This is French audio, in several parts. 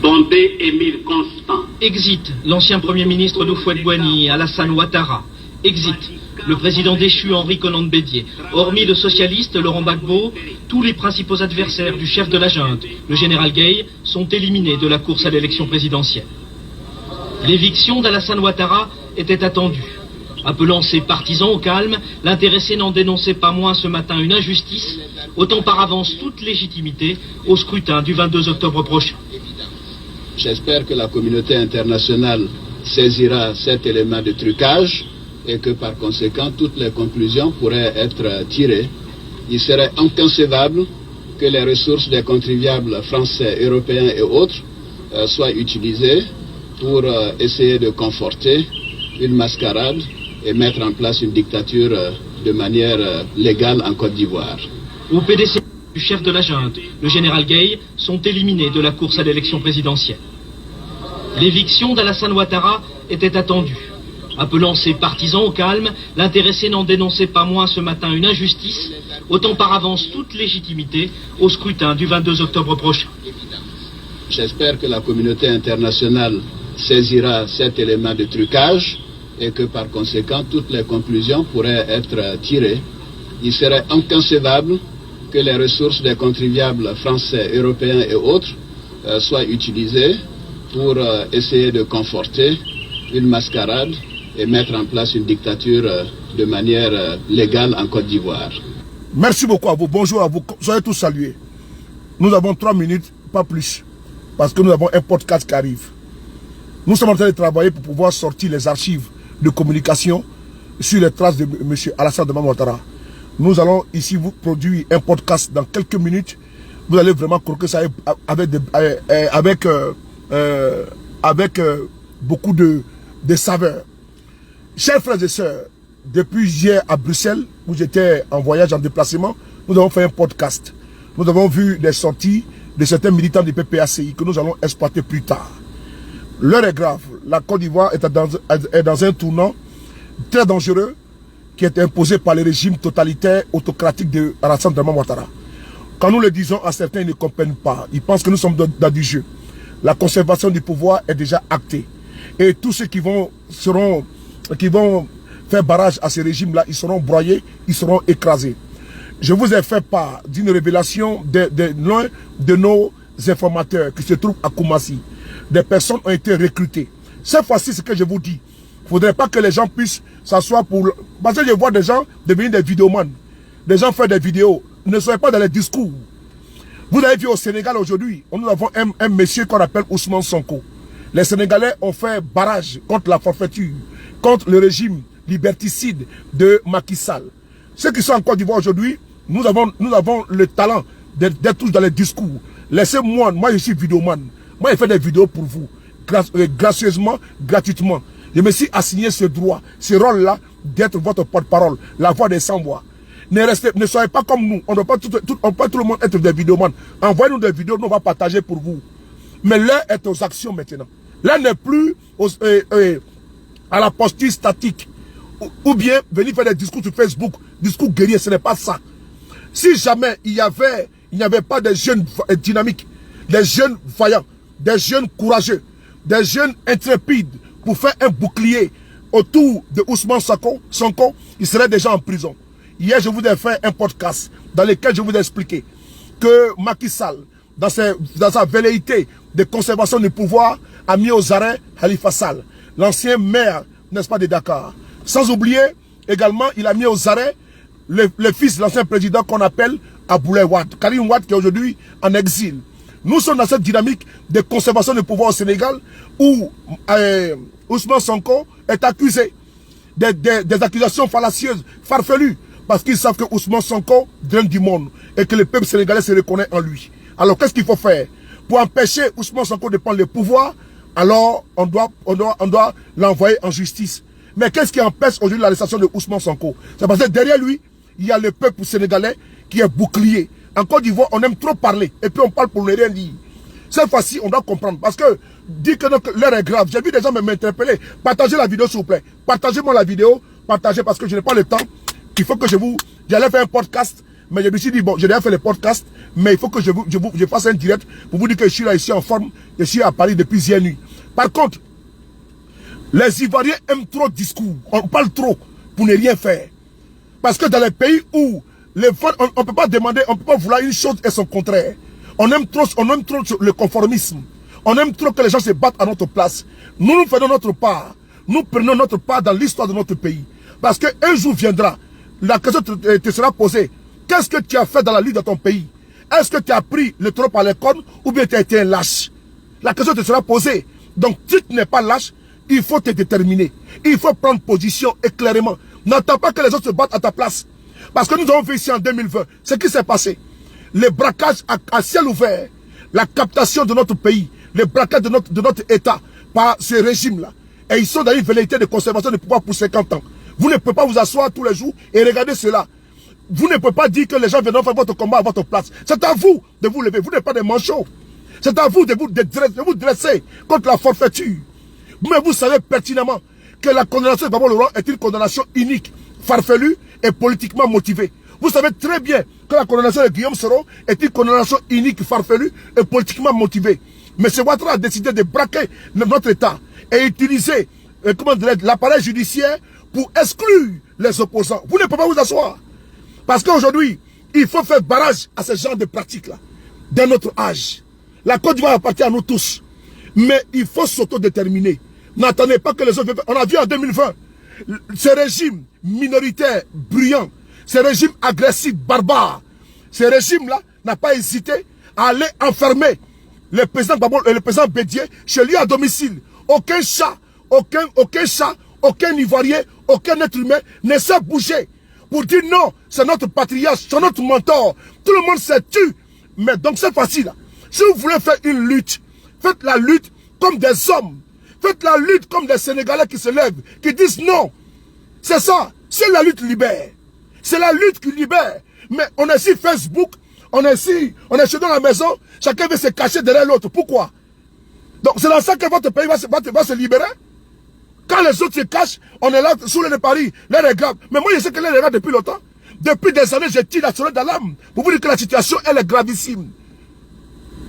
Bombay Émile Constant. Exit l'ancien Premier ministre d'Houphouët-Boigny, Alassane Ouattara. Exit le président déchu Henri Konan Bédié. Hormis le socialiste Laurent Gbagbo, tous les principaux adversaires du chef de la junte, le général Gueye, sont éliminés de la course à l'élection présidentielle. L'éviction d'Alassane Ouattara était attendue. Appelant ses partisans au calme, l'intéressé n'en dénonçait pas moins ce matin une injustice, ôtant par avance toute légitimité au scrutin du 22 octobre prochain. J'espère que la communauté internationale saisira cet élément de trucage et que par conséquent toutes les conclusions pourraient être tirées. Il serait inconcevable que les ressources des contribuables français, européens et autres soient utilisées pour essayer de conforter une mascarade et mettre en place une dictature de manière légale en Côte d'Ivoire. Au PDC du chef de la junte, le général Gueye, sont éliminés de la course à l'élection présidentielle. L'éviction d'Alassane Ouattara était attendue. Appelant ses partisans au calme, l'intéressé n'en dénonçait pas moins ce matin une injustice, ôtant par avance toute légitimité au scrutin du 22 octobre prochain. J'espère que la communauté internationale saisira cet élément de trucage et que par conséquent toutes les conclusions pourraient être tirées. Il serait inconcevable que les ressources des contribuables français, européens et autres soient utilisées pour essayer de conforter une mascarade et mettre en place une dictature de manière légale en Côte d'Ivoire. Merci beaucoup à vous, bonjour à vous, soyez tous salués. Nous avons 3 minutes, pas plus, parce que nous avons un podcast qui arrive. Nous sommes en train de travailler pour pouvoir sortir les archives de communication sur les traces de M. Alassane Ouattara. Nous allons ici vous produire un podcast dans quelques minutes. Vous allez vraiment croquer ça avec beaucoup de saveur. Chers frères et sœurs, depuis hier à Bruxelles, où j'étais en voyage, en déplacement, nous avons fait un podcast. Nous avons vu des sorties de certains militants du PPACI que nous allons exploiter plus tard. L'heure est grave. La Côte d'Ivoire est dans un tournant très dangereux qui est imposé par le régime totalitaire autocratique de Alassane Ouattara. Quand nous le disons à certains, ils ne comprennent pas. Ils pensent que nous sommes dans du jeu. La conservation du pouvoir est déjà actée. Et tous ceux qui vont faire barrage à ce régime-là, ils seront broyés, ils seront écrasés. Je vous ai fait part d'une révélation de l'un de nos informateurs qui se trouve à Koumassi. Des personnes ont été recrutées. Cette fois-ci, ce que je vous dis, il ne faudrait pas que les gens puissent s'asseoir pour... Parce que je vois des gens devenir des vidéomans. Des gens faire des vidéos. Ne soyez pas dans les discours. Vous avez vu au Sénégal aujourd'hui, nous avons un monsieur qu'on appelle Ousmane Sonko. Les Sénégalais ont fait barrage contre la forfaiture, contre le régime liberticide de Macky Sall. Ceux qui sont en Côte d'Ivoire aujourd'hui, nous avons le talent d'être tous dans les discours. Laissez-moi, moi je suis vidéoman. Moi je fais des vidéos pour vous, gracieusement, gratuitement. Je me suis assigné ce droit, ce rôle-là, d'être votre porte-parole, la voix des sans-voix. Ne soyez pas comme nous, on ne peut pas tout le monde être des vidéomans. Envoyez-nous des vidéos, nous on va partager pour vous. Mais l'heure est aux actions maintenant. L'heure n'est plus à la posture statique. Ou bien venir faire des discours sur Facebook, discours guerriers, ce n'est pas ça. Si jamais il n'y avait pas des jeunes dynamiques, des jeunes vaillants, des jeunes courageux, des jeunes intrépides pour faire un bouclier autour de Ousmane Sonko, il serait déjà en prison. Hier, je vous ai fait un podcast dans lequel je vous ai expliqué que Macky Sall, dans sa velléité de conservation du pouvoir, a mis aux arrêts Khalifa Sall, l'ancien maire, n'est-ce pas, de Dakar. Sans oublier, également, il a mis aux arrêts le fils de l'ancien président qu'on appelle Aboulaye Wade, Karim Wade, qui est aujourd'hui en exil. Nous sommes dans cette dynamique de conservation du pouvoir au Sénégal où Ousmane Sonko est accusé des accusations fallacieuses, farfelues, parce qu'ils savent que Ousmane Sonko draine du monde et que le peuple sénégalais se reconnaît en lui. Alors qu'est-ce qu'il faut faire? Pour empêcher Ousmane Sonko de prendre le pouvoir, alors on doit l'envoyer en justice. Mais qu'est-ce qui empêche aujourd'hui l'arrestation de Ousmane Sonko? C'est parce que derrière lui, il y a le peuple sénégalais qui est bouclier. En Côte d'Ivoire, on aime trop parler et puis on parle pour ne rien dire. Cette fois-ci, on doit comprendre parce que dire que l'heure est grave. J'ai vu des gens m'interpeller. Partagez la vidéo s'il vous plaît. Partagez-moi la vidéo. Partagez parce que je n'ai pas le temps. Il faut que j'allais faire un podcast. Mais je me suis dit, bon, je vais faire le podcast. Mais il faut que je fasse un direct pour vous dire que je suis là ici en forme. Je suis à Paris depuis hier nuit. Par contre, les Ivoiriens aiment trop de discours. On parle trop pour ne rien faire. Parce que dans les pays où on ne peut pas demander, on ne peut pas vouloir une chose et son contraire. On aime trop le conformisme. On aime trop que les gens se battent à notre place. Nous faisons notre part. Nous prenons notre part dans l'histoire de notre pays. Parce qu'un jour viendra, la question te sera posée. Qu'est-ce que tu as fait dans la vie de ton pays? Est-ce que tu as pris le taureau par les cornes ou bien tu as été un lâche? La question te sera posée. Donc, si tu n'es pas lâche, il faut te déterminer. Il faut prendre position éclairement. N'attends pas que les autres se battent à ta place. Parce que nous avons vu ici en 2020, ce qui s'est passé. Les braquages à ciel ouvert, la captation de notre pays, les braquages de notre État par ce régime-là. Et ils sont dans une velléité de conservation de pouvoir pour 50 ans. Vous ne pouvez pas vous asseoir tous les jours et regarder cela. Vous ne pouvez pas dire que les gens viendront faire votre combat à votre place. C'est à vous de vous lever. Vous n'êtes pas des manchots. C'est à vous de vous dresser contre la forfaiture. Mais vous savez pertinemment que la condamnation de Gbagbo Le Roi est une condamnation unique, farfelue et politiquement motivée. Vous savez très bien que la condamnation de Guillaume Soro est une condamnation unique, farfelue et politiquement motivée. Mais M. Ouattara a décidé de braquer notre État et utiliser l'appareil judiciaire pour exclure les opposants. Vous ne pouvez pas vous asseoir. Parce qu'aujourd'hui, il faut faire barrage à ce genre de pratiques-là. Dans notre âge. La Côte d'Ivoire appartient à nous tous. Mais il faut s'autodéterminer. N'attendez pas que les autres... On a vu en 2020, ce régime minoritaire, bruyant, ce régime agressif, barbare, ce régime-là n'a pas hésité à aller enfermer le président Gbagbo et le président Bédié chez lui à domicile. Aucun chat, aucun Ivoirien, aucun être humain ne s'est bougé pour dire non, c'est notre patriarche, c'est notre mentor. Tout le monde s'est tué. Mais donc c'est facile. Si vous voulez faire une lutte, faites la lutte comme des hommes. Faites la lutte comme des Sénégalais qui se lèvent, qui disent non. C'est ça. C'est la lutte libère. C'est la lutte qui libère. Mais on est sur Facebook, on est chez dans la maison, chacun veut se cacher derrière l'autre. Pourquoi? Donc c'est dans ça que votre pays va se libérer. Quand les autres se cachent, on est là sous les de Paris, l'air est grave. Mais moi je sais que l'air est grave depuis longtemps. Depuis des années, je tire la sonnette d'alarme pour vous dire que la situation, elle est gravissime.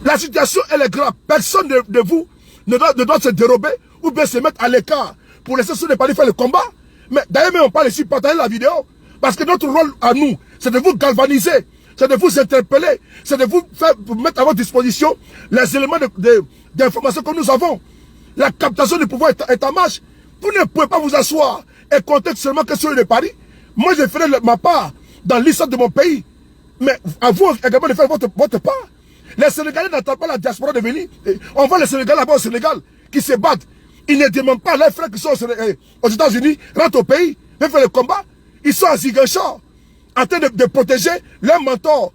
La situation, elle est grave. Personne de vous ne doit se dérober ou bien se mettre à l'écart pour laisser sous les Paris faire le combat. Mais d'ailleurs, on parle ici, partagez la vidéo. Parce que notre rôle à nous, c'est de vous galvaniser, c'est de vous interpeller, c'est de vous mettre à votre disposition les éléments d'information que nous avons. La captation du pouvoir est en marche. Vous ne pouvez pas vous asseoir et compter seulement que sur le Paris. Moi, je ferai ma part dans l'histoire de mon pays. Mais à vous également de faire votre part. Les Sénégalais n'attendent pas la diaspora de venir. On voit les Sénégalais là-bas au Sénégal qui se battent. Ils ne demandent pas à leurs frères qui sont aux États-Unis, rentrent au pays, viennent faire le combat. Ils sont à Ziguinchor, en train de protéger leur mentor,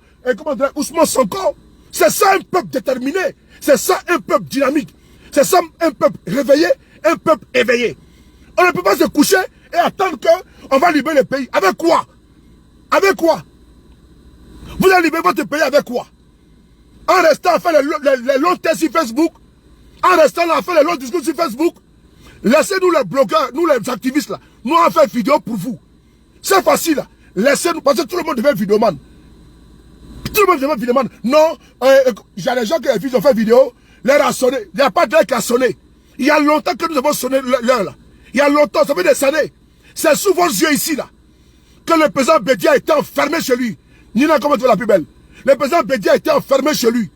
Ousmane Sonko. C'est ça un peuple déterminé. C'est ça un peuple dynamique. C'est ça un peuple réveillé, un peuple éveillé. On ne peut pas se coucher et attendre qu'on va libérer le pays. Avec quoi? Avec quoi? Vous allez libérer votre pays avec quoi? En restant à faire les longs tests sur Facebook, en restant là à faire les longs discours sur Facebook, laissez-nous les blogueurs, nous les activistes là, nous on fait vidéo pour vous. C'est facile là. Laissez-nous, parce que tout le monde devient vidéoman. Tout le monde devient vidéoman. Non, il y a des gens qui ont fait vidéo, l'heure a sonné. Il n'y a pas d'heure qui a sonné. Il y a longtemps que nous avons sonné l'heure là. Il y a longtemps, ça fait des années. C'est sous vos yeux ici là, que le président Bédié a été enfermé chez lui. Nina, comment tu veux la plus belle? Le président Bédié a été enfermé chez lui.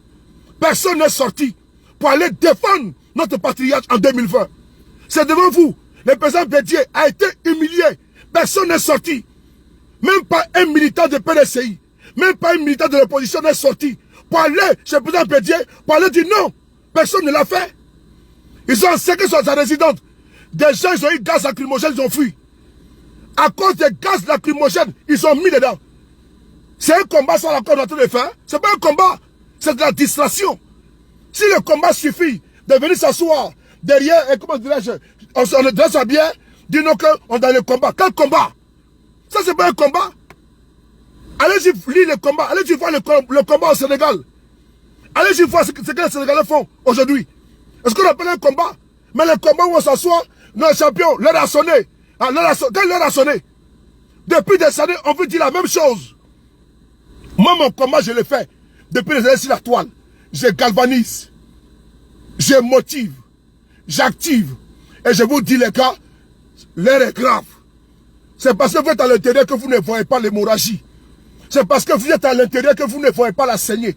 Personne n'est sorti pour aller défendre notre patriarche en 2020. C'est devant vous. Le président Bédié a été humilié. Personne n'est sorti. Même pas un militant de PDCI, même pas un militant de l'opposition n'est sorti pour aller chez le président Bédié, pour aller dire non. Personne ne l'a fait. Ils ont encerclé sa résidente. Des gens, ils ont eu gaz lacrymogène, ils ont fui. À cause des gaz lacrymogènes, ils sont mis dedans. C'est un combat sans l'accord qu'on est en train de faire. C'est pas un combat. C'est de la distraction. Si le combat suffit de venir s'asseoir derrière, et comment dirais-je, on dresse sa bière, dis nous qu'on est dans le combat. Quel combat? Ça, c'est pas un combat. Allez-y lire le combat. Allez-y voir le combat au Sénégal. Allez-y voir ce que les Sénégalais font aujourd'hui. Est-ce qu'on appelle un combat? Mais le combat où on s'assoit, nos champions, l'heure a sonné. Quand l'heure a sonné? Depuis des années, on veut dire la même chose. Moi, mon combat, je l'ai fait. depuis les années sur la toile. Je galvanise, je motive, j'active. Et je vous dis les gars, l'air est grave. C'est parce que vous êtes à l'intérieur que vous ne voyez pas l'hémorragie. C'est parce que vous êtes à l'intérieur que vous ne voyez pas la saignée.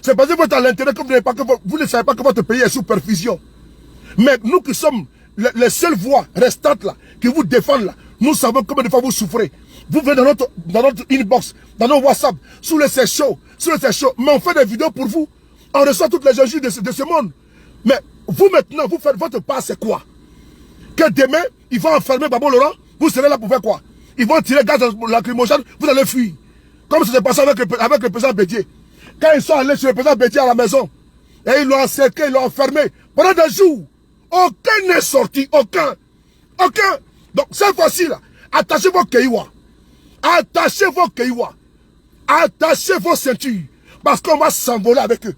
C'est parce que vous êtes à l'intérieur que vous ne savez pas que votre pays est sous perfusion. Mais nous qui sommes les seules voix restantes là, qui vous défendent là, nous savons combien de fois vous souffrez. Vous venez dans notre inbox, dans nos WhatsApp, sous les shows, mais on fait des vidéos pour vous. On reçoit toutes les injures de ce monde. Mais vous maintenant, vous faites votre part, c'est quoi? Que demain, ils vont enfermer Babo Laurent, vous serez là pour faire quoi? Ils vont tirer gaz lacrymogène, vous allez fuir. Comme ça s'est passé avec le président Bédié. Quand ils sont allés sur le président Bédié à la maison, et ils l'ont encerclé, ils l'ont enfermé pendant des jours. Aucun n'est sorti, aucun. Aucun. Donc cette fois-ci, là, attachez vos kéiwa. Attachez vos kéiwa. Attachez vos ceintures. Parce qu'on va s'envoler avec eux.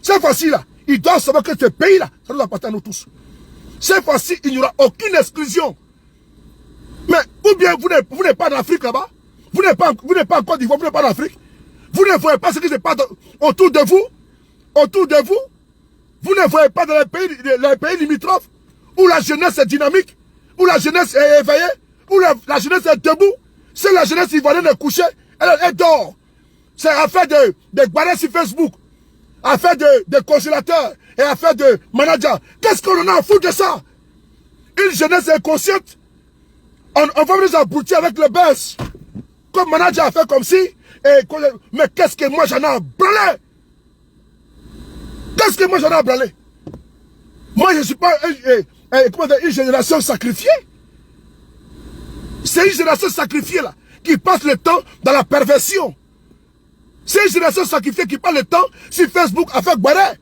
Cette fois-ci, là, ils doivent savoir que ce pays-là, ça nous appartient à nous tous. Cette fois-ci, il n'y aura aucune exclusion. Mais, ou bien vous n'êtes pas en Afrique là-bas. Vous n'êtes pas en Côte d'Ivoire, vous n'êtes pas en Afrique. Vous ne voyez pas ce qui se passe autour de vous. Autour de vous. Vous ne voyez pas dans les pays limitrophes où la jeunesse est dynamique, où la jeunesse est éveillée, où la jeunesse est debout. C'est la jeunesse ivoirienne est couchée, elle dort. C'est affaire de barrer sur Facebook, affaire de congélateurs et affaire de managers. Qu'est-ce qu'on en a à foutre de ça? Une jeunesse inconsciente, on va nous abrutir avec le buzz. Comme manager a fait comme si, mais qu'est-ce que moi j'en ai à branler? Qu'est-ce que moi j'en ai à branler? Moi je ne suis pas une génération sacrifiée. C'est une génération sacrifiée là, qui passe le temps dans la perversion. C'est une génération sacrifiée qui passe le temps sur Facebook à faire guarder.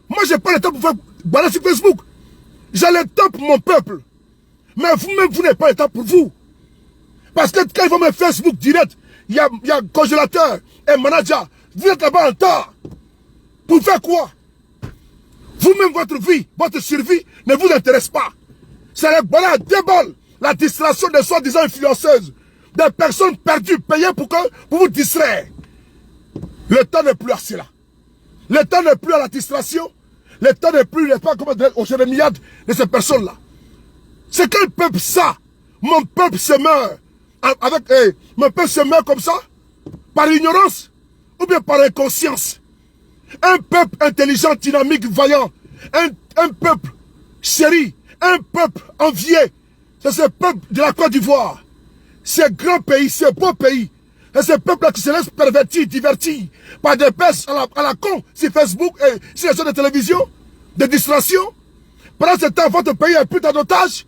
Moi je n'ai pas le temps pour faire guarder sur Facebook. J'ai le temps pour mon peuple. Mais vous-même, vous n'avez pas le temps pour vous. Parce que quand ils vont me Facebook direct, il y a congélateur et manager. Vous êtes là-bas en temps. Pour faire quoi? Vous-même, votre vie, votre survie ne vous intéresse pas. C'est le bonheur débole, la distraction des soi-disant influenceuses, des personnes perdues, payées pour vous distraire. Le temps n'est plus à cela. Le temps n'est plus à la distraction. Le temps n'est plus, aux jérémiades de ces personnes-là. C'est quel peuple ça? Mon peuple se meurt. Mon peuple se meurt comme ça? Par ignorance? Ou bien par inconscience? Un peuple intelligent, dynamique, vaillant. Un peuple chéri. Un peuple envié. C'est ce peuple de la Côte d'Ivoire. Ce grand pays, ce beau pays. C'est ce peuple-là qui se laisse pervertir, divertir par des pèses à la con sur Facebook et sur les chaînes de télévision, de distraction. Pendant ce temps, votre pays est plus en otage.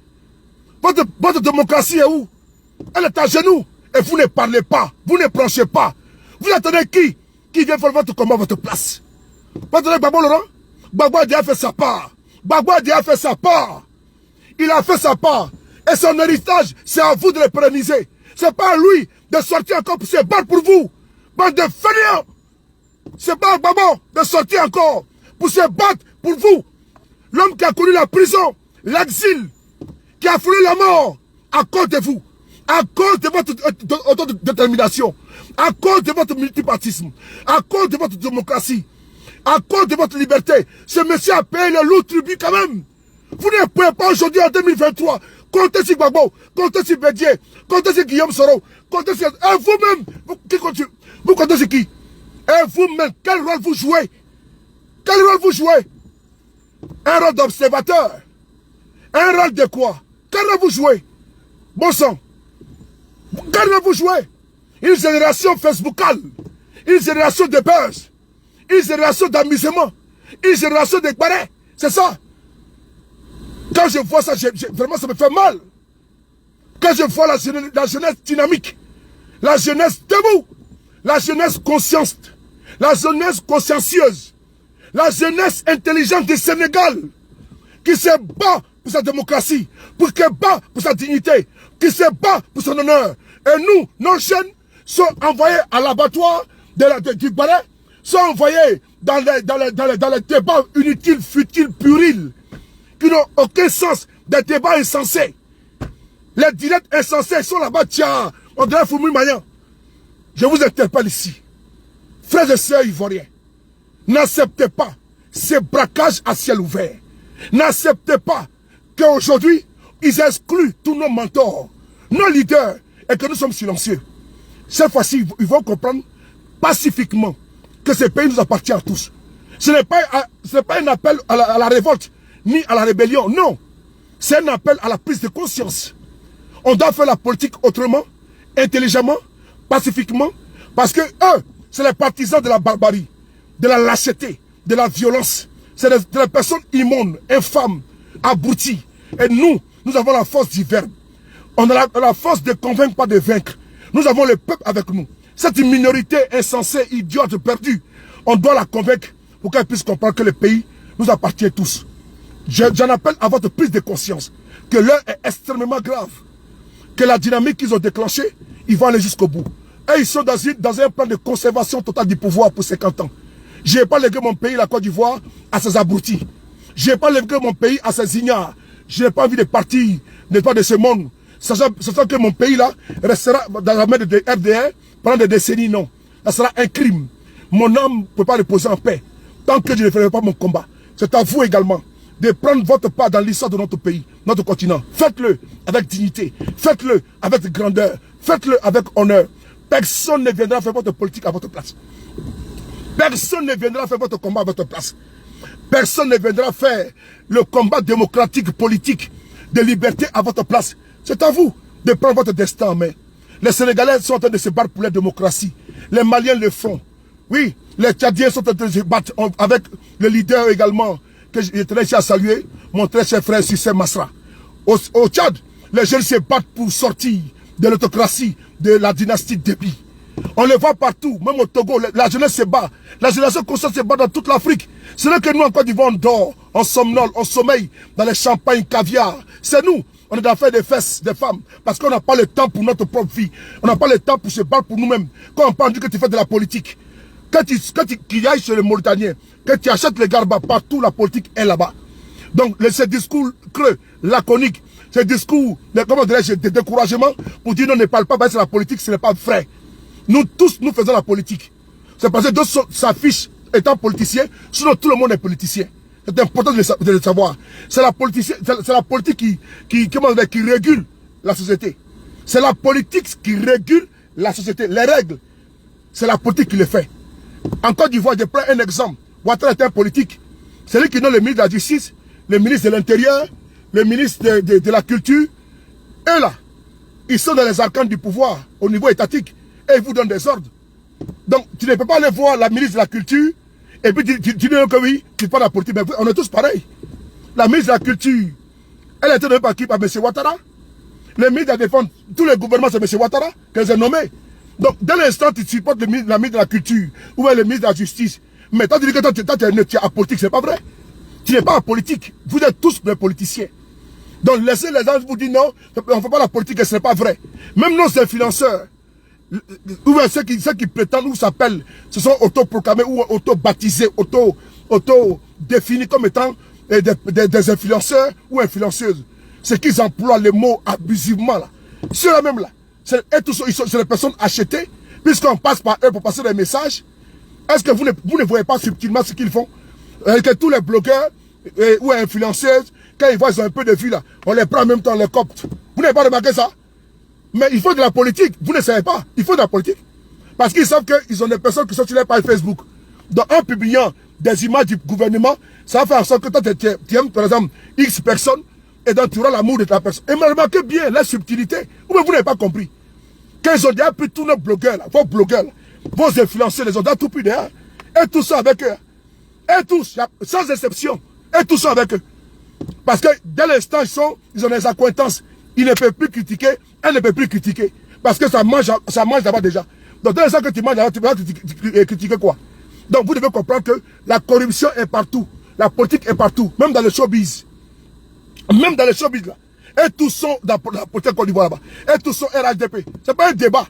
Votre démocratie est où? Elle est à genoux. Et vous ne parlez pas. Vous ne branchez pas. Vous attendez qui vient faire votre combat à votre place? Vous attendez Babo Laurent? Babo a fait sa part. Babo a fait sa part. Il a fait sa part. Et son héritage, c'est à vous de le pérenniser. C'est pas à lui de sortir encore pour se battre pour vous. Bande de fainéants. C'est pas à Babo de sortir encore pour se battre pour vous. L'homme qui a connu la prison, l'exil, qui a foulé la mort à cause de vous, à cause de votre autodétermination, à cause de votre multipartisme, à cause de votre démocratie, à cause de votre liberté. Ce monsieur a payé le lourd tribut quand même. Vous ne pouvez pas aujourd'hui en 2023 compter sur Gbagbo, compter sur Bédié, compter sur Guillaume Soro, compter sur... Et vous-même, vous comptez sur qui? Et vous-même, quel rôle vous jouez? Quel rôle vous jouez? Un rôle d'observateur. Un rôle de quoi? Quel rôle vous jouez? Bon sang. Quel rôle vous jouez? Une génération facebookale. Une génération de buzz. Une génération d'amusement. Une génération de barrets. C'est ça. Quand je vois ça, vraiment ça me fait mal. Quand je vois la jeunesse dynamique. La jeunesse debout. La jeunesse consciente. La jeunesse consciencieuse. La jeunesse intelligente du Sénégal. Qui se bat pour sa démocratie. Qui se bat pour sa dignité. Qui se bat pour son honneur. Et nous, nos jeunes, sont envoyés à l'abattoir du Barret, sont envoyés dans les débats inutiles, futiles, purils, qui n'ont aucun sens, des débats insensés. Les directs insensés sont là-bas, tiens, on dirait Foumou Mayan. Je vous interpelle ici. Frères et sœurs ivoiriens, n'acceptez pas ces braquages à ciel ouvert. N'acceptez pas qu'aujourd'hui, ils excluent tous nos mentors, nos leaders, et que nous sommes silencieux. Cette fois-ci, ils vont comprendre pacifiquement que ce pays nous appartient à tous. Ce n'est pas un appel à la révolte, ni à la rébellion, non. C'est un appel à la prise de conscience. On doit faire la politique autrement, intelligemment, pacifiquement, parce que eux, c'est les partisans de la barbarie, de la lâcheté, de la violence. C'est des personnes immondes, infâmes, abruties. Et nous avons la force du verbe. On a la force de convaincre, pas de vaincre. Nous avons le peuple avec nous. Cette minorité insensée, idiote, perdue, on doit la convaincre pour qu'elle puisse comprendre que le pays nous appartient tous. J'en appelle à votre prise de conscience que l'heure est extrêmement grave. Que la dynamique qu'ils ont déclenchée, ils vont aller jusqu'au bout. Et ils sont dans un plan de conservation totale du pouvoir pour 50 ans. Je n'ai pas légué mon pays, la Côte d'Ivoire, à ces abrutis. Je n'ai pas légué mon pays à ces ignares. Je n'ai pas envie de partir, n'est pas de ce monde. Sachant que mon pays là restera dans la main de RDR pendant des décennies, non. Ça sera un crime. Mon âme ne peut pas reposer en paix tant que je ne ferai pas mon combat. C'est à vous également de prendre votre part dans l'histoire de notre pays, notre continent. Faites-le avec dignité. Faites-le avec grandeur. Faites-le avec honneur. Personne ne viendra faire votre politique à votre place. Personne ne viendra faire votre combat à votre place. Personne ne viendra faire le combat démocratique, politique, de liberté à votre place. C'est à vous de prendre votre destin en main. Les Sénégalais sont en train de se battre pour la démocratie. Les Maliens le font. Oui, les Tchadiens sont en train de se battre avec le leader également, que je tenais ici à saluer, mon très cher frère Sissé Masra. Au Tchad, les jeunes se battent pour sortir de l'autocratie, de la dynastie Déby. On les voit partout, même au Togo, la jeunesse se bat. La génération consciente se bat dans toute l'Afrique. Ce n'est que nous en Côte d'Ivoire, on dort, on somnole, on sommeille dans les champagnes caviar. C'est nous. On est dans l'affaire des fesses des femmes. Parce qu'on n'a pas le temps pour notre propre vie. On n'a pas le temps pour se battre pour nous-mêmes. Quand on parle que tu fais de la politique, quand tu ailles chez les Mauritaniens, que tu achètes les garbas, partout la politique est là-bas. Donc, ces discours creux, laconiques, ces discours de découragement pour dire non, ne parle pas, c'est la politique, ce n'est pas vrai. Nous tous, nous faisons la politique. C'est parce que d'autres s'affichent étant politiciens, sinon tout le monde est politicien. C'est important de le savoir. C'est la politique qui régule la société. C'est la politique qui régule la société. Les règles, c'est la politique qui les fait. En Côte d'Ivoire, je prends un exemple. Ouattara est un politique. C'est lui qui donne le ministre de la Justice, le ministre de l'Intérieur, le ministre de la Culture. Eux là, ils sont dans les arcanes du pouvoir au niveau étatique et ils vous donnent des ordres. Donc, tu ne peux pas aller voir la ministre de la Culture et puis tu dis que oui, tu parles de la politique. Mais on est tous pareils. La ministre de la Culture, elle a été donnée par qui? Par M. Ouattara. Le ministre de la Défense, tous les gouvernements, c'est M. Ouattara qu'elles ont nommé. Donc, dès l'instant tu supportes la ministre de la Culture ou le ministre de la Justice, mais toi tu dis que toi tu es à politique, c'est pas vrai. Tu n'es pas en politique. Vous êtes tous des politiciens. Donc, laissez les gens vous dire non, on ne fait pas la politique et ce n'est pas vrai. Même nos influenceurs, ou ceux qui prétendent ou s'appellent, se sont autoproclamés ou auto-baptisés, auto-définis comme étant des influenceurs ou influenceuses. C'est qu'ils emploient les mots abusivement là. Ceux-là même là, c'est des personnes achetées, puisqu'on passe par eux pour passer des messages. Est-ce que vous ne voyez pas subtilement ce qu'ils font? Que tous les blogueurs ou influenceuses, quand ils voient ils ont un peu de vue là, on les prend en même temps, on les copte. Vous n'avez pas remarqué ça? Mais il faut de la politique. Vous ne savez pas. Il faut de la politique. Parce qu'ils savent qu'ils ont des personnes qui sont sur les pages Facebook. Donc en publiant des images du gouvernement, ça va faire en sorte que toi tu aimes par exemple X personnes et donc tu auras l'amour de ta personne. Et remarquez bien la subtilité. Ou bien vous n'avez pas compris. Quand ils ont déjà pris tous nos blogueurs, là, vos blogueurs, là, vos influenceurs, les ont déjà tout pris derrière. Et tout ça avec eux. Et tous, sans exception. Et tout ça avec eux. Parce que dès l'instant ils ont des accointances. Ils ne peuvent plus critiquer, elle ne peut plus critiquer. Parce que ça mange là-bas déjà. Donc dès l'instant que tu manges là-bas, tu peux critiquer quoi? Donc vous devez comprendre que la corruption est partout. La politique est partout. Même dans le showbiz. Même dans le showbiz là. Et tous sont dans la politique Côte d'Ivoire là-bas. Et tous sont RHDP. C'est pas un débat.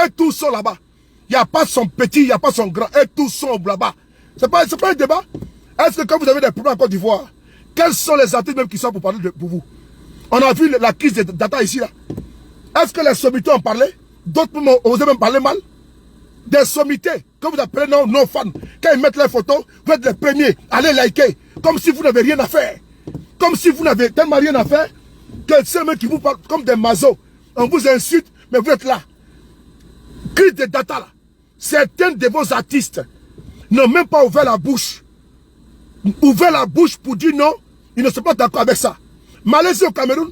Et tous sont là-bas. Il n'y a pas son petit, il n'y a pas son grand. Et tous sont là-bas. C'est pas un débat. Est-ce que quand vous avez des problèmes en Côte d'Ivoire, quels sont les artistes même qui sont pour parler pour vous? On a vu la crise de data ici là. Est-ce que les sommitueux en parlaient? D'autres ont osé même parler mal? des sommités que vous appelez nos fans. Quand ils mettent leurs photos, vous êtes les premiers. Allez liker. Comme si vous n'avez rien à faire. Comme si vous n'avez tellement rien à faire que ceux qui vous parlent comme des mazos. On vous insulte, mais vous êtes là. Crise de data là. Certains de vos artistes n'ont même pas ouvert la bouche. Ouvert la bouche pour dire non, ils ne sont pas d'accord avec ça. Malaisie au Cameroun,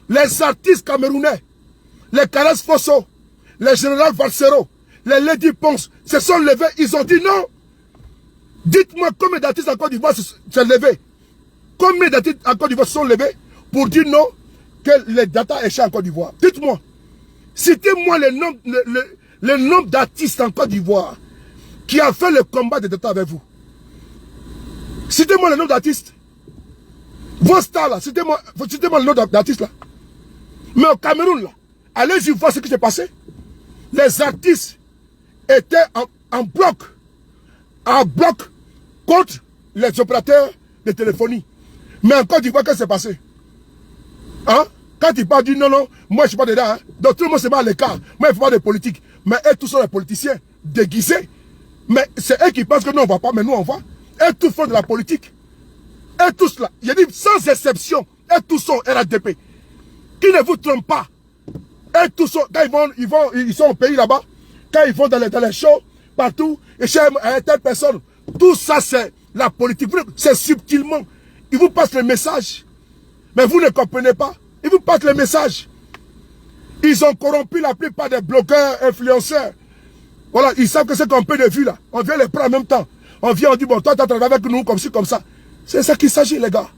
les artistes camerounais, les Carles Fosso, les généraux Valsero, les Lady Ponce se sont levés, ils ont dit non. Dites-moi combien d'artistes en Côte d'Ivoire se sont levés. Combien d'artistes en Côte d'Ivoire se sont levés pour dire non que les data échappent en Côte d'Ivoire. Dites-moi. Citez-moi le nombre d'artistes en Côte d'Ivoire qui a fait le combat de data avec vous. Citez-moi le nombre d'artistes. Vos stars là, citez-moi le nom d'artistes là. Mais au Cameroun là, allez-y voir ce qui s'est passé. Les artistes étaient en bloc contre les opérateurs de téléphonie. Mais en Côte d'Ivoire, qu'est-ce qui s'est passé? Hein? Quand ils parlent, disent non, non, moi je ne suis pas dedans. Hein? Donc tout le monde se met à l'écart. Moi, il ne faut pas de politique. Mais eux, tous sont les politiciens déguisés. Mais c'est eux qui pensent que nous, on ne va pas, mais nous, on va. Eux, tous font de la politique. Eux, tous là. Il y a dit sans exception. Eux, tous sont RADP. Qui ne vous trompe pas. Eux, tous sont, quand ils sont au pays là-bas, quand ils vont dans les shows, partout, et chez telle personne, tout ça, c'est la politique. C'est subtilement. Ils vous passent le message. Mais vous ne comprenez pas. Ils vous passent le message. Ils ont corrompu la plupart des blogueurs, influenceurs. Voilà, ils savent que c'est qu'on peut de vue là. On vient les prendre en même temps. On vient, on dit, bon, toi, tu as travaillé avec nous comme ci, comme ça. C'est ça qu'il s'agit, les gars.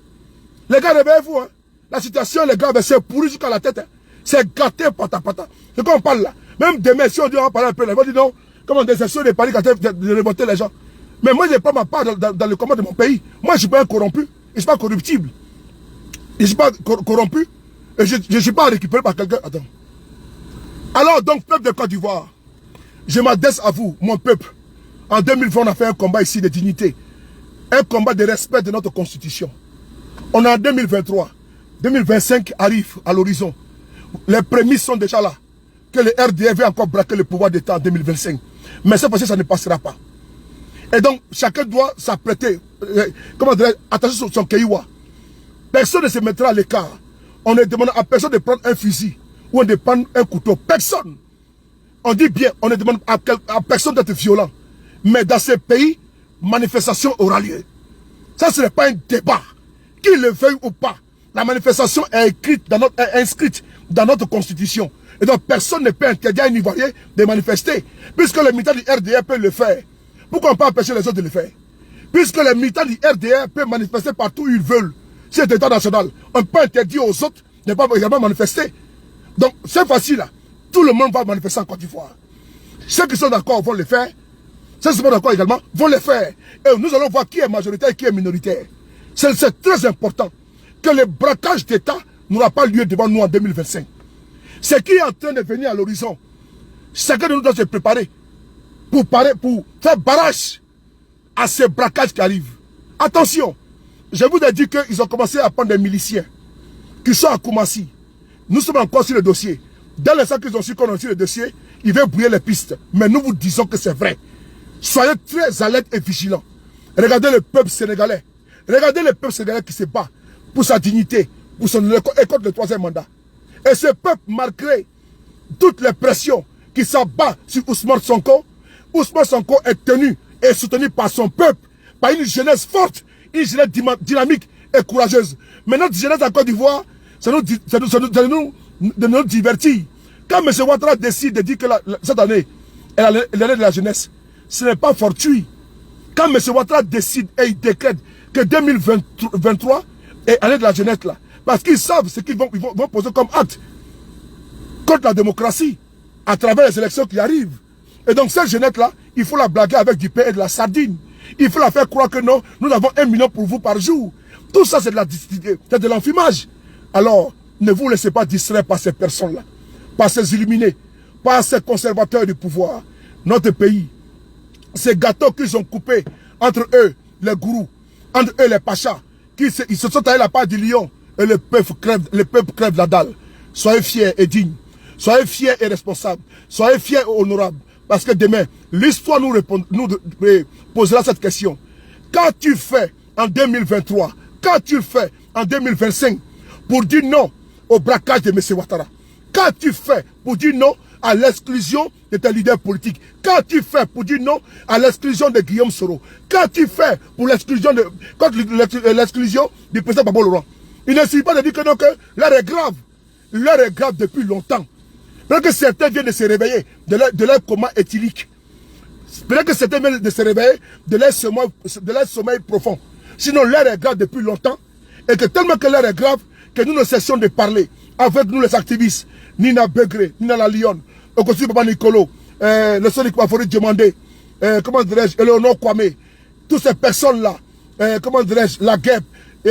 Les gars, réveillez-vous. Hein. La situation, les gars, c'est pourri jusqu'à la tête. Hein. C'est gâté, pata. C'est quand on parle là. Même demain, si on dit, on va parler un peu, là, ils vont dire non, comment des sessions de Paris, de révolter les gens. Mais moi, je n'ai pas ma part dans le combat de mon pays. Moi, je ne suis pas un corrompu. Je ne suis pas corruptible. Je ne suis pas corrompu. Et je ne suis pas récupéré par quelqu'un. Attends. Alors, donc, peuple de Côte d'Ivoire, je m'adresse à vous, mon peuple. En 2020, on a fait un combat ici de dignité. Un combat de respect de notre constitution. On est en 2023. 2025 arrive à l'horizon. Les prémices sont déjà là. Que le RDR va encore braquer le pouvoir d'État en 2025. Mais cette fois-ci, ça ne passera pas. Et donc, chacun doit s'apprêter, attacher son kéiwa. Personne ne se mettra à l'écart. On ne demande à personne de prendre un fusil ou de prendre un couteau. Personne. On dit bien, on ne demande à personne d'être violent. Mais dans ces pays, manifestation aura lieu. Ça, ce n'est pas un débat. Qu'il le veuille ou pas. La manifestation est inscrite dans notre constitution. Et donc, personne ne peut interdire à un Ivoirien de manifester. Puisque les militants du RDR peuvent le faire. Pourquoi on peut empêcher les autres de le faire? Puisque les militants du RDR peuvent manifester partout où ils veulent. C'est l'État national. On peut interdire aux autres de ne pas également manifester. Donc, c'est facile là. Tout le monde va manifester en Côte d'Ivoire. Ceux qui sont d'accord vont le faire. Ceux qui sont d'accord également vont le faire. Et nous allons voir qui est majoritaire et qui est minoritaire. C'est très important que le braquage d'État n'aura pas lieu devant nous en 2025. Ce qui est en train de venir à l'horizon, chacun de nous doit se préparer pour faire barrage à ces braquages qui arrivent. Attention, je vous ai dit qu'ils ont commencé à prendre des miliciens qui sont à Koumassi. Nous sommes encore sur le dossier. Dans les sacs qu'ils ont su qu'on a sur le dossier, ils veulent brouiller les pistes. Mais nous vous disons que c'est vrai. Soyez très alertes et vigilants. Regardez le peuple sénégalais. Regardez le peuple sénégalais qui se bat pour sa dignité, pour son école de troisième mandat. Et ce peuple, malgré toutes les pressions qui s'abattent sur Ousmane Sonko est tenu et soutenu par son peuple, par une jeunesse forte, une jeunesse dynamique et courageuse. Mais notre jeunesse en Côte d'Ivoire, c'est de nous divertir. Quand M. Ouattara décide de dire que cette année est l'année de la jeunesse, ce n'est pas fortuit. Quand M. Ouattara décide et il décrète que 2023 est l'année de la jeunesse là, parce qu'ils savent ce qu'ils vont poser comme acte contre la démocratie à travers les élections qui arrivent. Et donc cette jeunesse-là, il faut la blaguer avec du pain et de la sardine. Il faut la faire croire que non, nous avons 1 million pour vous par jour. Tout ça, c'est de l'enfumage. Alors, ne vous laissez pas distraire par ces personnes-là, par ces illuminés, par ces conservateurs du pouvoir. Notre pays, ces gâteaux qu'ils ont coupés entre eux, les gourous, entre eux, les pachas, ils se sont taillés la part du lion et le peuple crève la dalle. Soyez fiers et dignes. Soyez fiers et responsables. Soyez fiers et honorables. Parce que demain, l'histoire nous posera cette question. Qu'as-tu fait en 2023? Qu'as-tu fait en 2025 pour dire non au braquage de M. Ouattara? Qu'as-tu fait pour dire non à l'exclusion de tes leaders politiques? Qu'as-tu fait pour dire non à l'exclusion de Guillaume Soro? Qu'as-tu fait pour l'exclusion du président Gbagbo Laurent? Il ne suffit pas de dire que non, que l'heure est grave. L'heure est grave depuis longtemps. Peut-être que certains viennent de se réveiller de leur coma éthylique. Peut-être que certains viennent de se réveiller de leur sommeil profond. Sinon, l'heure est grave depuis longtemps. Et que tellement que l'heure est grave, que nous ne cessons de parler avec nous les activistes. Nina Begré, Nina La Lyon, Okosi Papa Nicolo, le Sonic Mafori Diomandé, comment dirais-je, Eleonore Kwame. Toutes ces personnes-là, comment dirais-je, la Gueb,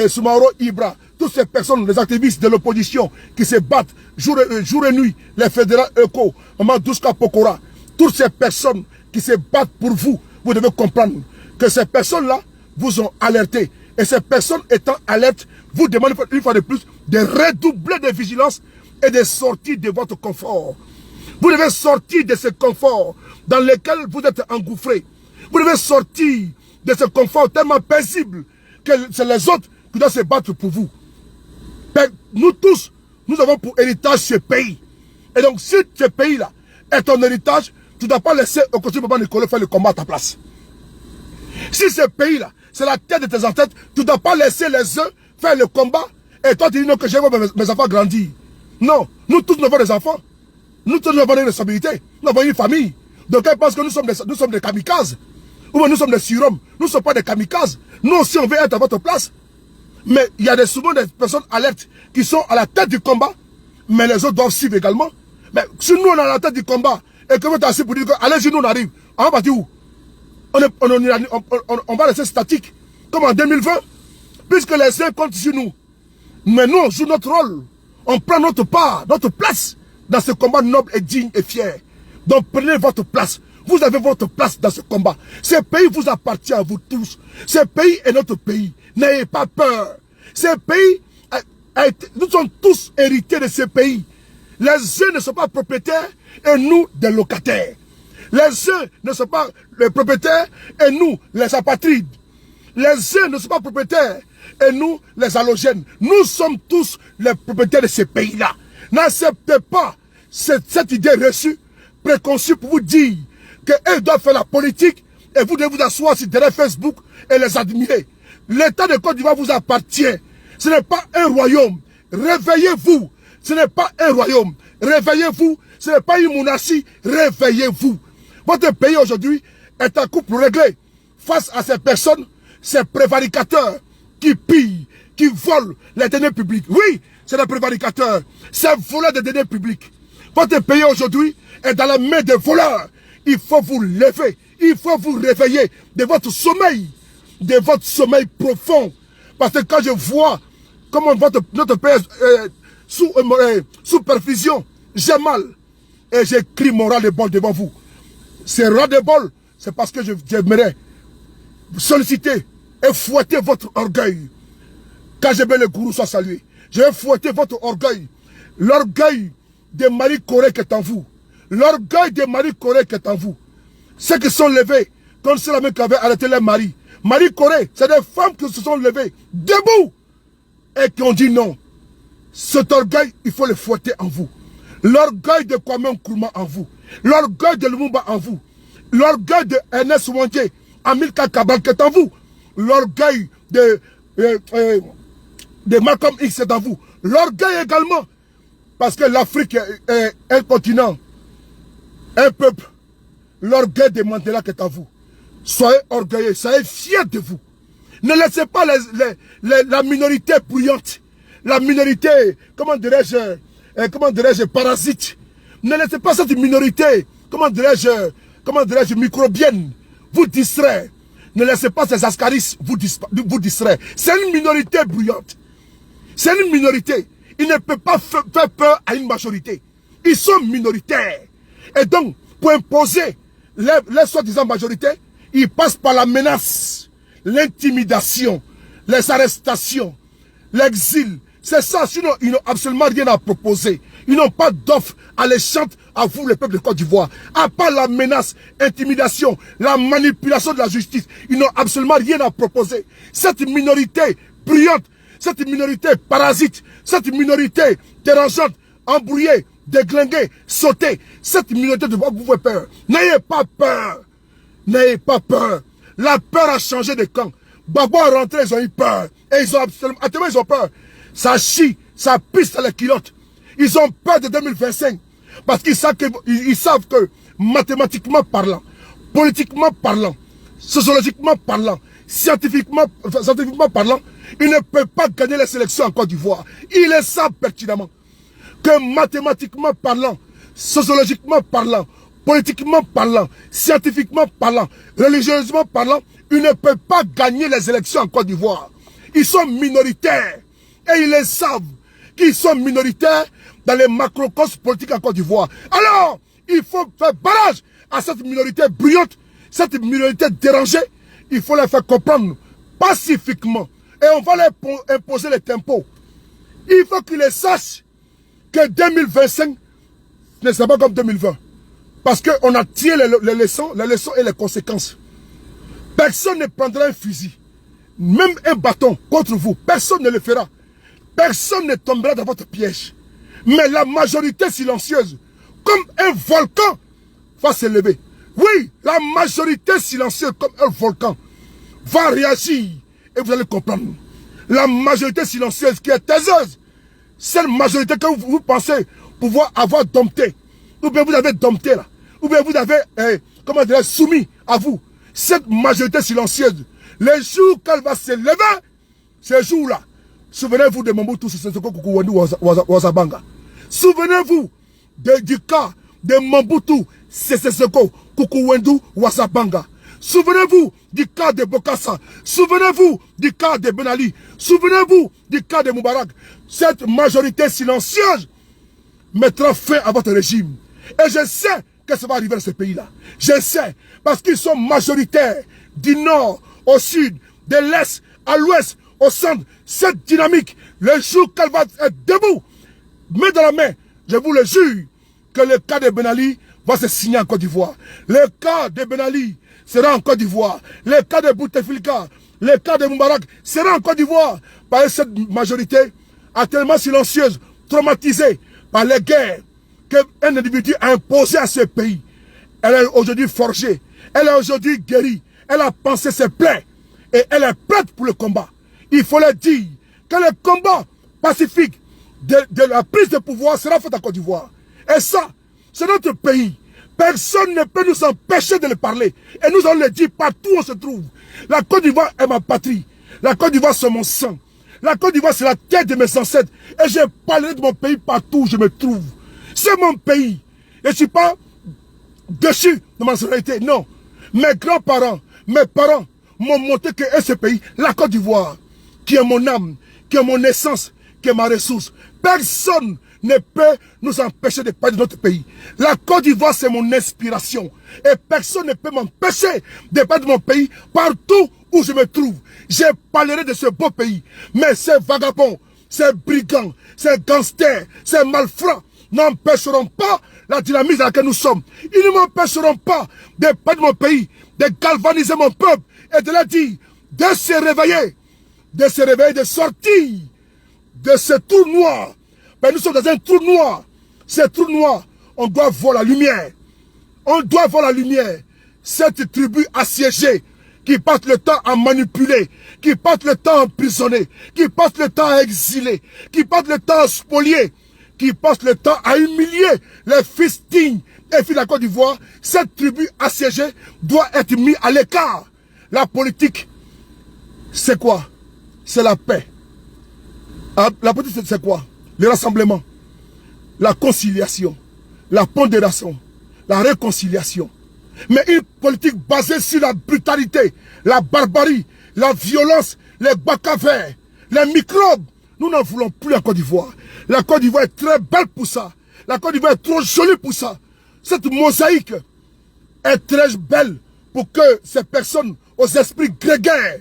Soumaro Ibra, toutes ces personnes, les activistes de l'opposition qui se battent jour et nuit, les fédéraux ECO, Maman Douska Pokora, toutes ces personnes qui se battent pour vous, vous devez comprendre que ces personnes-là vous ont alerté. Et ces personnes étant alertes, vous demandez une fois de plus de redoubler de vigilance et de sortir de votre confort. Vous devez sortir de ce confort dans lequel vous êtes engouffrés. Vous devez sortir de ce confort tellement paisible que c'est les autres qui doivent se battre pour vous. Nous tous, nous avons pour héritage ce pays. Et donc, si ce pays-là est ton héritage, tu ne dois pas laisser au côté de Papa Nicolas faire le combat à ta place. Si ce pays-là, c'est la tête de tes ancêtres, tu ne dois pas laisser les uns faire le combat et toi tu dis non que je vais voir mes enfants grandir. Non, nous tous nous avons des enfants. Nous tous nous avons des responsabilités. Nous avons une famille. Donc ils pensent que nous sommes des kamikazes. Ou bien nous sommes des surhommes. Nous ne sommes pas des kamikazes. Nous aussi on veut être à votre place. Mais il y a souvent des personnes alertes qui sont à la tête du combat, mais les autres doivent suivre également. Mais si nous on est à la tête du combat et que vous êtes assis pour dire que allez-y, nous on arrive, on va partir où? On va rester statique, comme en 2020, puisque les uns comptent sur nous. Mais nous, on joue notre rôle. On prend notre part, notre place dans ce combat noble et digne et fier. Donc prenez votre place. Vous avez votre place dans ce combat. Ce pays vous appartient à vous tous. Ce pays est notre pays. N'ayez pas peur. Ce pays, nous sommes tous héritiers de ce pays. Les uns ne sont pas propriétaires et nous des locataires. Les uns ne sont pas les propriétaires et nous les apatrides. Les uns ne sont pas propriétaires et nous les halogènes. Nous sommes tous les propriétaires de ce pays-là. N'acceptez pas cette idée reçue, préconçue pour vous dire qu'eux doivent faire la politique et vous devez vous asseoir sur derrière Facebook et les admirer. L'État de Côte d'Ivoire vous appartient. Ce n'est pas un royaume. Réveillez-vous. Ce n'est pas un royaume. Réveillez-vous. Ce n'est pas une monarchie. Réveillez-vous. Votre pays aujourd'hui est un couple réglé face à ces personnes, ces prévaricateurs qui pillent, qui volent les deniers publics. Oui, c'est des prévaricateurs. C'est voler des deniers publics. Votre pays aujourd'hui est dans la main des voleurs. Il faut vous lever. Il faut vous réveiller de votre sommeil. De votre sommeil profond. Parce que quand je vois comment notre pays est sous perfusion, j'ai mal. Et j'ai crié mon ras-le-bol devant vous. Ce ras-le-bol, c'est parce que j'aimerais solliciter et fouetter votre orgueil. Quand je vais le gourou soit salué, je vais fouetter votre orgueil. L'orgueil de Marie Corée qui est en vous. L'orgueil de Marie Corée qui est en vous. Ceux qui sont levés, comme ceux qui avaient arrêté leur mari. Marie Corée, c'est des femmes qui se sont levées debout et qui ont dit non. Cet orgueil, il faut le fouetter en vous. L'orgueil de Kwame Nkrumah en vous. L'orgueil de Lumumba en vous. L'orgueil de Ernest Ouandjé, Amilcar Cabral qui est en vous. L'orgueil de Malcolm X est en vous. L'orgueil également, parce que l'Afrique est un continent, un peuple. L'orgueil de Mandela qui est en vous. Soyez orgueilleux, soyez fiers de vous. Ne laissez pas la minorité bruyante, la minorité, comment dirais-je, parasite. Ne laissez pas cette minorité, comment dirais-je, microbienne, vous distraire. Ne laissez pas ces ascaris vous distraire. C'est une minorité bruyante. C'est une minorité. Il ne peut pas faire peur à une majorité. Ils sont minoritaires. Et donc, pour imposer les soi-disant majorités, ils passent par la menace, l'intimidation, les arrestations, l'exil, C'est ça, sinon ils n'ont absolument rien à proposer. Ils n'ont pas d'offre alléchante à vous, le peuple de Côte d'Ivoire. À part la menace, intimidation, la manipulation de la justice, ils n'ont absolument rien à proposer. Cette minorité bruyante, cette minorité parasite, cette minorité dérangeante, embrouillée, déglinguée, sautée, cette minorité de vous fait peur. N'ayez pas peur. N'ayez pas peur. La peur a changé de camp. Gbagbo est rentré, ils ont eu peur. Et ils ont absolument, ils ont peur. Ça chie, ça pisse dans les culottes. Ils ont peur de 2025. Parce qu'ils savent que mathématiquement parlant, politiquement parlant, sociologiquement parlant, scientifiquement parlant, ils ne peuvent pas gagner les élections en Côte d'Ivoire. Ils le savent pertinemment. Que mathématiquement parlant, sociologiquement parlant, politiquement parlant, scientifiquement parlant, religieusement parlant, ils ne peuvent pas gagner les élections en Côte d'Ivoire. Ils sont minoritaires. Et ils le savent qu'ils sont minoritaires dans les macrocosmes politiques en Côte d'Ivoire. Alors, il faut faire barrage à cette minorité bruyante, cette minorité dérangée. Il faut les faire comprendre pacifiquement. Et on va leur imposer les tempos. Il faut qu'ils les sachent que 2025 ne sera pas comme 2020. Parce qu'on a tiré les leçons et les conséquences. Personne ne prendra un fusil, même un bâton contre vous. Personne ne le fera. Personne ne tombera dans votre piège. Mais la majorité silencieuse, comme un volcan, va se lever. Oui, la majorité silencieuse, comme un volcan, va réagir. Et vous allez comprendre. La majorité silencieuse qui est taiseuse, cette majorité que vous pensez pouvoir avoir dompté, ou bien vous avez dompté là, ou bien vous avez, comment dire, soumis à vous, cette majorité silencieuse, les jours qu'elle va se lever, ces jours-là, souvenez-vous de Mobutu Sese Seko Kukuwendu Wazabanga. Souvenez-vous du cas de Mobutu Sese Seko Kukuwendu Wazabanga. Souvenez-vous du cas de Bokassa. Souvenez-vous du cas de Ben Ali. Souvenez-vous du cas de Moubarak. Cette majorité silencieuse mettra fin à votre régime. Et je sais que ça va arriver dans ce pays-là. Je sais. Parce qu'ils sont majoritaires du nord au sud, de l'est à l'ouest, au centre. Cette dynamique, le jour qu'elle va être debout, main dans la main, je vous le jure, que le cas de Ben Ali va se signer en Côte d'Ivoire. Le cas de Ben Ali sera en Côte d'Ivoire. Le cas de Bouteflika, le cas de Moubarak sera en Côte d'Ivoire. Parce que cette majorité a tellement silencieuse, traumatisée par les guerres qu'un individu a imposé à ce pays. Elle est aujourd'hui forgée. Elle est aujourd'hui guérie. Elle a pensé ses plaies. Et elle est prête pour le combat. Il faut leur dire que le combat pacifique de la prise de pouvoir sera fait en Côte d'Ivoire. Et ça, c'est notre pays. Personne ne peut nous empêcher de le parler. Et nous allons le dire partout où on se trouve. La Côte d'Ivoire est ma patrie. La Côte d'Ivoire, c'est mon sang. La Côte d'Ivoire, c'est la terre de mes ancêtres. Et je parlerai de mon pays partout où je me trouve. C'est mon pays. Je ne suis pas dessus de ma nationalité. Non. Mes grands-parents, mes parents m'ont montré que ce pays, la Côte d'Ivoire, qui est mon âme, qui est mon essence, qui est ma ressource. Personne ne peut nous empêcher de parler de notre pays. La Côte d'Ivoire, c'est mon inspiration. Et personne ne peut m'empêcher de parler de mon pays partout où je me trouve. Je parlerai de ce beau pays. Mais ces vagabonds, ces brigands, ces gangsters, ces malfrats n'empêcheront pas la dynamique dans laquelle nous sommes. Ils ne m'empêcheront pas de parler de mon pays, de galvaniser mon peuple et de leur dire de se réveiller, de sortir de ce trou noir. Mais nous sommes dans un trou noir. Ce trou noir, on doit voir la lumière. On doit voir la lumière. Cette tribu assiégée, qui passe le temps à manipuler, qui passe le temps à emprisonner, qui passe le temps à exiler, qui passe le temps à spolier, qui passe le temps à humilier les fils dignes et filles de la Côte d'Ivoire, cette tribu assiégée doit être mise à l'écart. La politique, c'est quoi? C'est la paix. La politique, c'est quoi? Le rassemblement, la conciliation, la pondération, la réconciliation. Mais une politique basée sur la brutalité, la barbarie, la violence, les bacavers, les microbes. Nous n'en voulons plus en Côte d'Ivoire. La Côte d'Ivoire est très belle pour ça. La Côte d'Ivoire est trop jolie pour ça. Cette mosaïque est très belle pour que ces personnes aux esprits grégaires,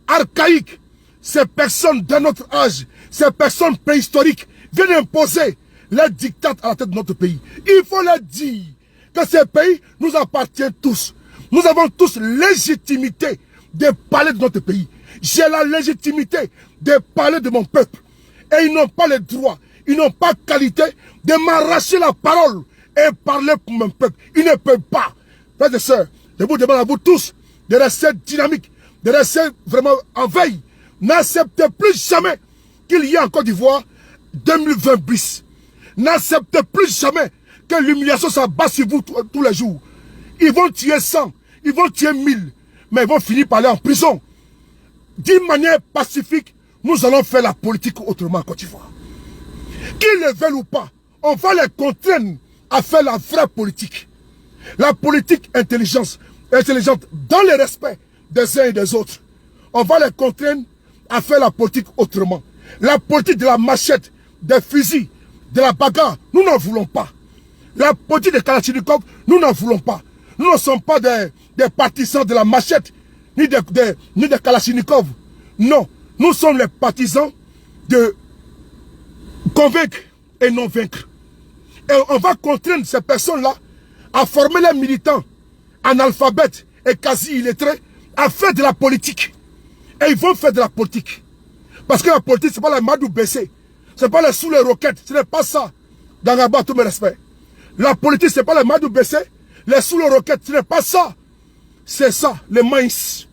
archaïques, ces personnes de notre âge, ces personnes préhistoriques viennent imposer les dictats à la tête de notre pays. Il faut leur dire que ces pays nous appartiennent tous. Nous avons tous légitimité de parler de notre pays. J'ai la légitimité de parler de mon peuple. Et ils n'ont pas le droit, ils n'ont pas qualité de m'arracher la parole et parler pour mon peuple. Ils ne peuvent pas. Frères et sœurs, je vous demande à vous tous de rester dynamiques, de rester vraiment en veille. N'acceptez plus jamais qu'il y ait en Côte d'Ivoire 2020 bis. N'acceptez plus jamais que l'humiliation s'abat sur vous tous les jours. Ils vont tuer 100, ils vont tuer 1000, mais ils vont finir par aller en prison. D'une manière pacifique, nous allons faire la politique autrement en Côte d'Ivoire. Qu'ils le veulent ou pas, on va les contraindre à faire la vraie politique. La politique intelligente dans le respect des uns et des autres. On va les contraindre à faire la politique autrement. La politique de la machette, des fusils, de la bagarre, nous n'en voulons pas. La politique de Kalachnikov, nous n'en voulons pas. Nous ne sommes pas des partisans de la machette, ni de Kalachnikov. Non, nous sommes les partisans de convaincre et non vaincre. Et on va contraindre ces personnes-là à former les militants analphabètes et quasi illettrés à faire de la politique. Et ils vont faire de la politique. Parce que la politique, ce n'est pas la Madou Bessé. Ce n'est pas les sous les roquettes. Ce n'est pas ça. Dans Rabat, tout mes respects. La politique, ce n'est pas les Madou Bessé. Les sous les roquettes, ce n'est pas ça. C'est ça, les maïs.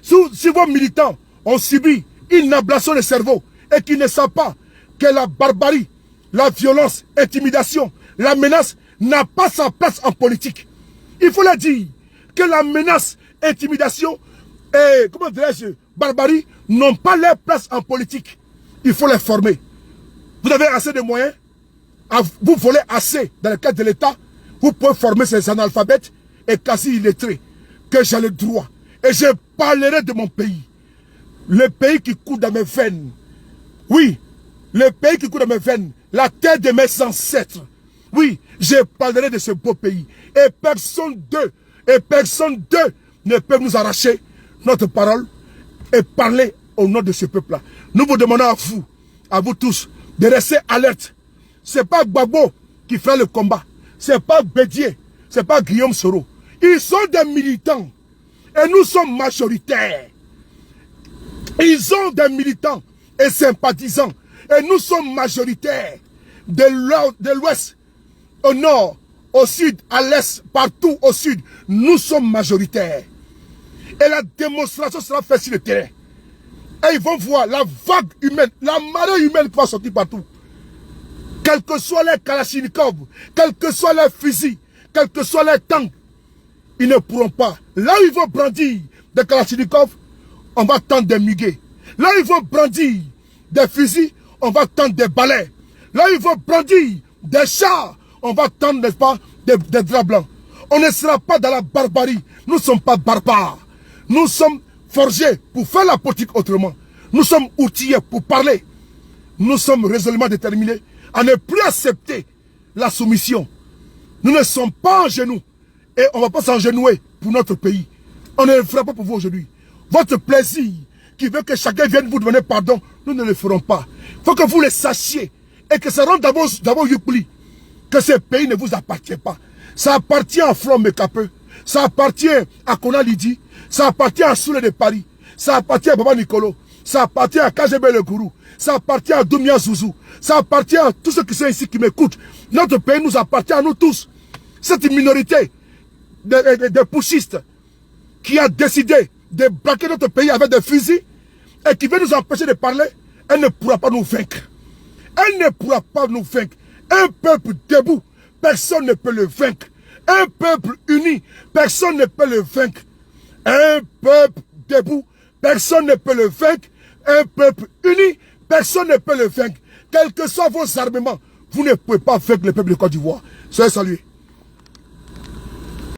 Si vos militants ont subi une ablation de cerveau et qu'ils ne savent pas que la barbarie, la violence, l'intimidation, la menace n'a pas sa place en politique. Il faut leur dire que la menace, intimidation et, comment dirais-je, barbarie n'ont pas leur place en politique. Il faut les former. Vous avez assez de moyens, vous volez assez dans le cadre de l'État, vous pouvez former ces analphabètes et quasi illettrés, que j'ai le droit. Et je parlerai de mon pays. Le pays qui coule dans mes veines. Oui, le pays qui coule dans mes veines. La terre de mes ancêtres. Oui, je parlerai de ce beau pays. Et personne d'eux ne peut nous arracher notre parole et parler au nom de ce peuple-là. Nous vous demandons à vous tous, de rester alerte. Ce n'est pas Gbagbo qui fait le combat. Ce n'est pas Bédier. Ce n'est pas Guillaume Soro. Ils sont des militants. Et nous sommes majoritaires. Ils ont des militants et sympathisants. Et nous sommes majoritaires. De l'ouest au nord, au sud, à l'est, partout au sud. Nous sommes majoritaires. Et la démonstration sera faite sur le terrain. Et ils vont voir la vague humaine, la marée humaine qui va sortir partout. Quels que soient les Kalachnikov, quels que soient les fusils, quels que soient les tanks, ils ne pourront pas. Là où ils vont brandir des Kalachnikov, on va tendre des muguets. Là où ils vont brandir des fusils, on va tendre des balais. Là où ils vont brandir des chars, on va tendre, n'est-ce pas, des draps blancs. On ne sera pas dans la barbarie. Nous ne sommes pas barbares. Nous sommes forgés pour faire la politique autrement. Nous sommes outillés pour parler. Nous sommes résolument déterminés à ne plus accepter la soumission. Nous ne sommes pas en genoux. Et on ne va pas s'engenouer pour notre pays. On ne le fera pas pour vous aujourd'hui. Votre plaisir qui veut que chacun vienne vous demander pardon, nous ne le ferons pas. Il faut que vous le sachiez et que ça rentre dans vos yuplis. Que ce pays ne vous appartient pas. Ça appartient à Flom Mekapeu. Ça appartient à Kona Lidi. Ça appartient à Soule de Paris. Ça appartient à Baba Nicolo. Ça appartient à KGB Le Gourou. Ça appartient à Doumia Zouzou. Ça appartient à tous ceux qui sont ici qui m'écoutent. Notre pays nous appartient à nous tous. Cette minorité de pushistes qui a décidé de braquer notre pays avec des fusils et qui veut nous empêcher de parler, elle ne pourra pas nous vaincre. Elle ne pourra pas nous vaincre. Un peuple debout, personne ne peut le vaincre. Un peuple uni, personne ne peut le vaincre. Un peuple debout, personne ne peut le vaincre. Un peuple uni, personne ne peut le vaincre. Quels que soient vos armements, vous ne pouvez pas vaincre le peuple de Côte d'Ivoire. Soyez salués.